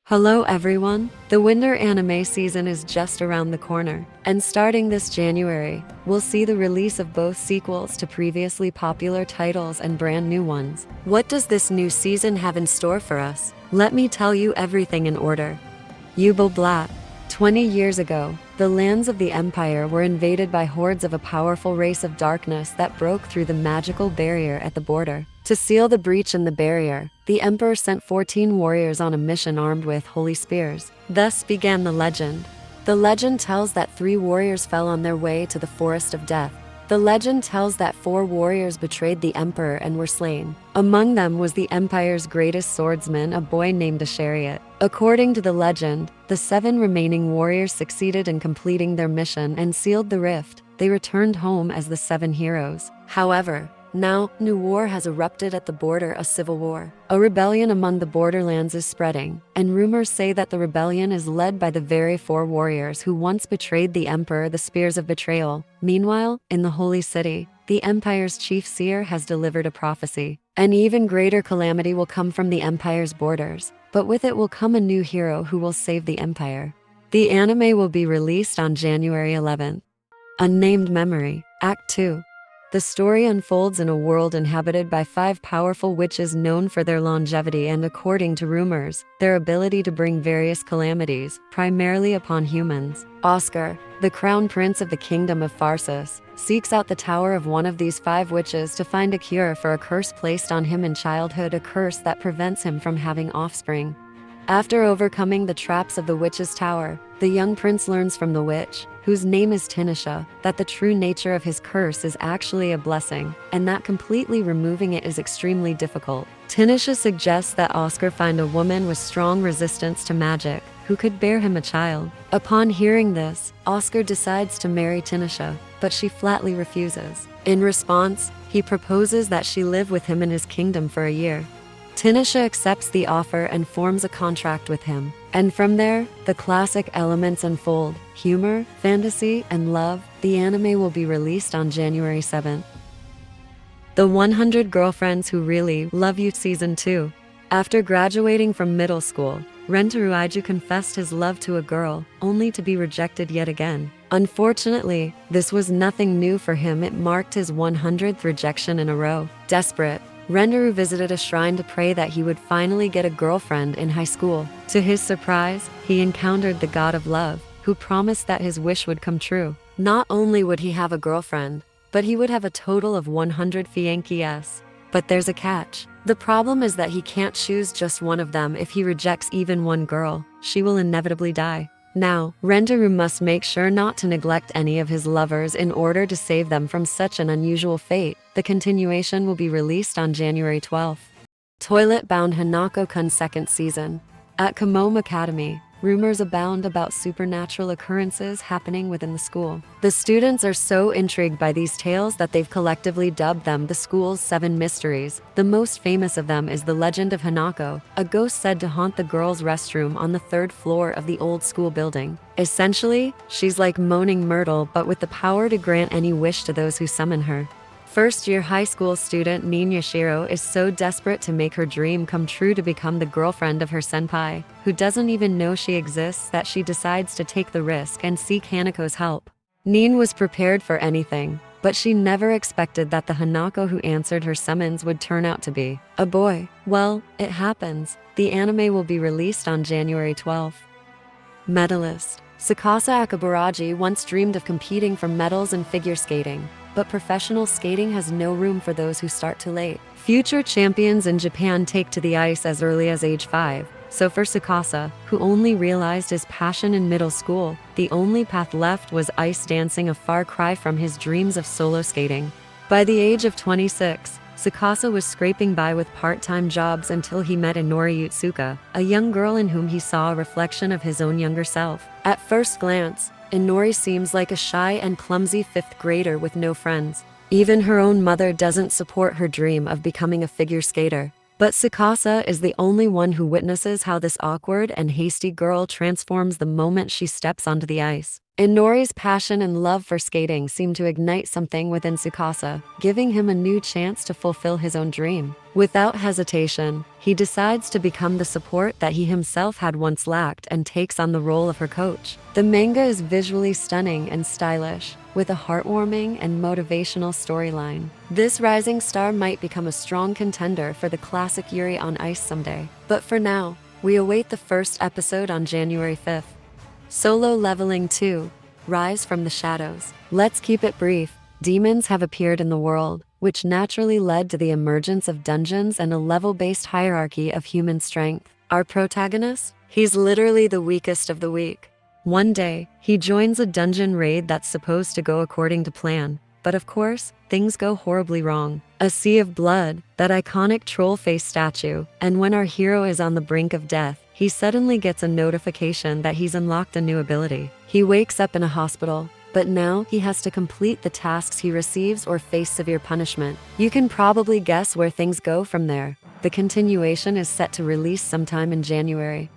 Hello everyone! The winter anime season is just around the corner, and starting this January, we'll see the release of both sequels to previously popular titles and brand new ones. What does this new season have in store for us? Let me tell you everything in order. Übel Blatt. 20 years ago, the lands of the Empire were invaded by hordes of a powerful race of darkness that broke through the magical barrier at the border. To seal the breach in the barrier, the Emperor sent 14 warriors on a mission armed with holy spears. Thus began the legend. The legend tells that 3 warriors fell on their way to the Forest of Death. The legend tells that 4 warriors betrayed the Emperor and were slain. Among them was the Empire's greatest swordsman, a boy named Chariot. According to the legend, the 7 remaining warriors succeeded in completing their mission and sealed the rift. They returned home as the 7 heroes. However, now, new war has erupted at the border, a civil war. A rebellion among the borderlands is spreading, and rumors say that the rebellion is led by the very 4 warriors who once betrayed the Emperor, the Spears of Betrayal. Meanwhile, in the Holy City, the Empire's chief seer has delivered a prophecy. An even greater calamity will come from the Empire's borders, but with it will come a new hero who will save the Empire. The anime will be released on January 11th. Unnamed Memory, Act 2. The story unfolds in a world inhabited by 5 powerful witches known for their longevity and, according to rumors, their ability to bring various calamities, primarily upon humans. Oscar, the crown prince of the kingdom of Pharsis, seeks out the tower of one of these 5 witches to find a cure for a curse placed on him in childhood, a curse that prevents him from having offspring. After overcoming the traps of the witch's tower, the young prince learns from the witch, whose name is Tinisha, that the true nature of his curse is actually a blessing, and that completely removing it is extremely difficult. Tinisha suggests that Oscar find a woman with strong resistance to magic, who could bear him a child. Upon hearing this, Oscar decides to marry Tinisha, but she flatly refuses. In response, he proposes that she live with him in his kingdom for a year. Tinisha accepts the offer and forms a contract with him. And from there, the classic elements unfold: humor, fantasy, and love. The anime will be released on January 7th. The 100 Girlfriends Who Really Love You Season 2. After graduating from middle school, Rentaruiju confessed his love to a girl, only to be rejected yet again. Unfortunately, this was nothing new for him. It marked his 100th rejection in a row. Desperate, Renderu visited a shrine to pray that he would finally get a girlfriend in high school. To his surprise, he encountered the god of love, who promised that his wish would come true. Not only would he have a girlfriend, but he would have a total of 100 fiancées. But there's a catch. The problem is that he can't choose just one of them. If he rejects even one girl, she will inevitably die. Now, Renderu must make sure not to neglect any of his lovers in order to save them from such an unusual fate. The continuation will be released on January 12th. Toilet-Bound Hanako-kun Second Season. At Kamome Academy, rumors abound about supernatural occurrences happening within the school. The students are so intrigued by these tales that they've collectively dubbed them the school's 7 mysteries. The most famous of them is the legend of Hanako, a ghost said to haunt the girls' restroom on the 3rd floor of the old school building. Essentially, she's like Moaning Myrtle, but with the power to grant any wish to those who summon her. First-year high school student Nin Yashiro is so desperate to make her dream come true to become the girlfriend of her senpai, who doesn't even know she exists, that she decides to take the risk and seek Hanako's help. Nin was prepared for anything, but she never expected that the Hanako who answered her summons would turn out to be a boy. Well, it happens. The anime will be released on January 12th. Medalist. Sakasa Akabaraji once dreamed of competing for medals in figure skating, but professional skating has no room for those who start too late. Future champions in Japan take to the ice as early as age 5, so for Sakasa, who only realized his passion in middle school, the only path left was ice dancing, a far cry from his dreams of solo skating. By the age of 26, Sakasa was scraping by with part-time jobs until he met Inori Utsuka, a young girl in whom he saw a reflection of his own younger self. At first glance, Inori seems like a shy and clumsy 5th grader with no friends. Even her own mother doesn't support her dream of becoming a figure skater. But Sakasa is the only one who witnesses how this awkward and hasty girl transforms the moment she steps onto the ice. Inori's passion and love for skating seem to ignite something within Tsukasa, giving him a new chance to fulfill his own dream. Without hesitation, he decides to become the support that he himself had once lacked and takes on the role of her coach. The manga is visually stunning and stylish, with a heartwarming and motivational storyline. This rising star might become a strong contender for the classic Yuri on Ice someday. But for now, we await the first episode on January 5th. Solo Leveling 2, Rise from the Shadows. Let's keep it brief. Demons have appeared in the world, which naturally led to the emergence of dungeons and a level-based hierarchy of human strength. Our protagonist? He's literally the weakest of the weak. One day, he joins a dungeon raid that's supposed to go according to plan. But of course, things go horribly wrong. A sea of blood, that iconic troll face statue, and when our hero is on the brink of death, he suddenly gets a notification that he's unlocked a new ability. He wakes up in a hospital, but now he has to complete the tasks he receives or face severe punishment. You can probably guess where things go from there. The continuation is set to release sometime in January.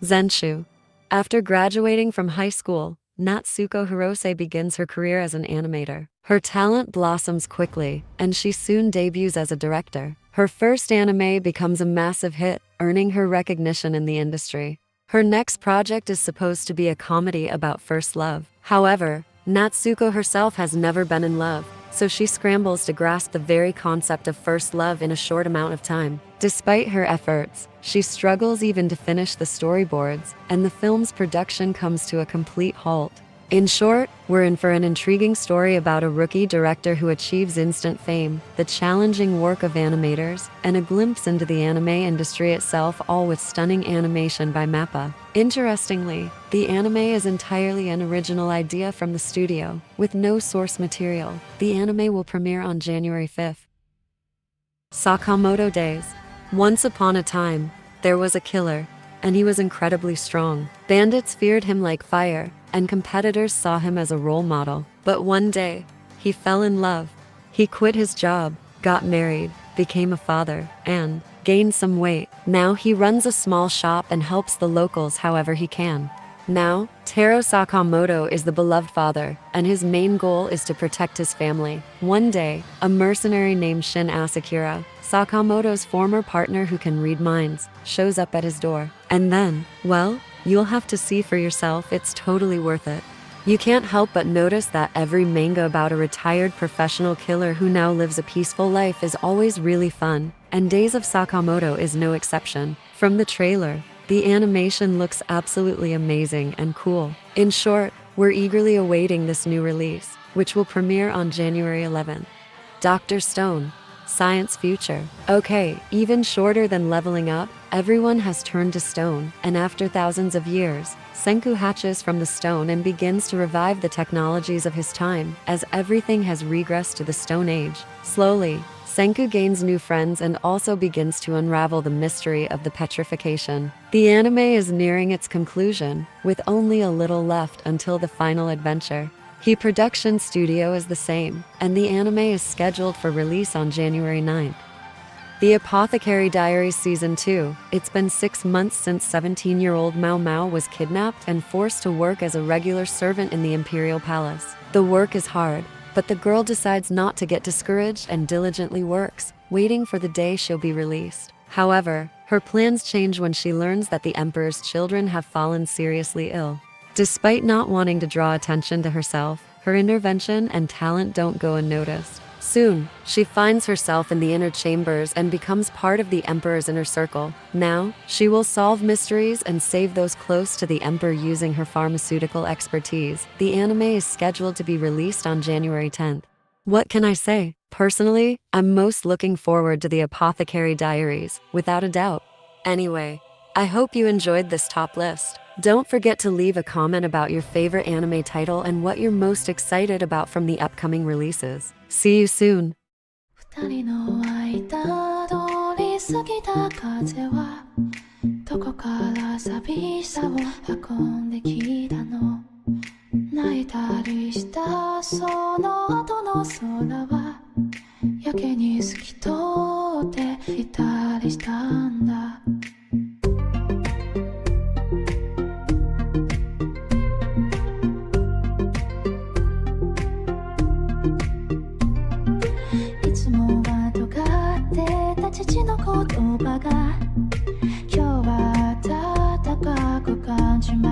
Zenshuu. After graduating from high school, Natsuko Hirose begins her career as an animator. Her talent blossoms quickly, and she soon debuts as a director. Her first anime becomes a massive hit, earning her recognition in the industry. Her next project is supposed to be a comedy about first love. However, Natsuko herself has never been in love, so she scrambles to grasp the very concept of first love in a short amount of time. Despite her efforts, she struggles even to finish the storyboards, and the film's production comes to a complete halt. In short, we're in for an intriguing story about a rookie director who achieves instant fame, the challenging work of animators, and a glimpse into the anime industry itself, all with stunning animation by MAPPA. Interestingly, the anime is entirely an original idea from the studio, with no source material. The anime will premiere on January 5th. Sakamoto Days. Once upon a time, there was a killer, and he was incredibly strong. Bandits feared him like fire, and competitors saw him as a role model. But one day, he fell in love. He quit his job, got married, became a father, and gained some weight. Now he runs a small shop and helps the locals however he can. Now, Taro Sakamoto is the beloved father, and his main goal is to protect his family. One day, a mercenary named Shin Asakura, Sakamoto's former partner who can read minds, shows up at his door. And then, well, you'll have to see for yourself, it's totally worth it. You can't help but notice that every manga about a retired professional killer who now lives a peaceful life is always really fun, and Days of Sakamoto is no exception. From the trailer, the animation looks absolutely amazing and cool. In short, we're eagerly awaiting this new release, which will premiere on January 11th. Dr. Stone. Science future. Okay, even shorter than leveling up, everyone has turned to stone, and after thousands of years, Senku hatches from the stone and begins to revive the technologies of his time, as everything has regressed to the Stone Age. Slowly, Senku gains new friends and also begins to unravel the mystery of the petrification. The anime is nearing its conclusion, with only a little left until the final adventure. The production studio is the same, and the anime is scheduled for release on January 9th. The Apothecary Diaries Season 2. It's been 6 months since 17-year-old Mao Mao was kidnapped and forced to work as a regular servant in the Imperial Palace. The work is hard, but the girl decides not to get discouraged and diligently works, waiting for the day she'll be released. However, her plans change when she learns that the Emperor's children have fallen seriously ill. Despite not wanting to draw attention to herself, her intervention and talent don't go unnoticed. Soon, she finds herself in the inner chambers and becomes part of the Emperor's inner circle. Now, she will solve mysteries and save those close to the Emperor using her pharmaceutical expertise. The anime is scheduled to be released on January 10th. What can I say? Personally, I'm most looking forward to the Apothecary Diaries, without a doubt. Anyway, I hope you enjoyed this top list. Don't forget to leave a comment about your favorite anime title and what you're most excited about from the upcoming releases. See you soon! 二人の間通り過ぎた風はどこから寂しさを運んできたの泣いたりしたその後の空はやけに透き通っていたりしたんだく感じま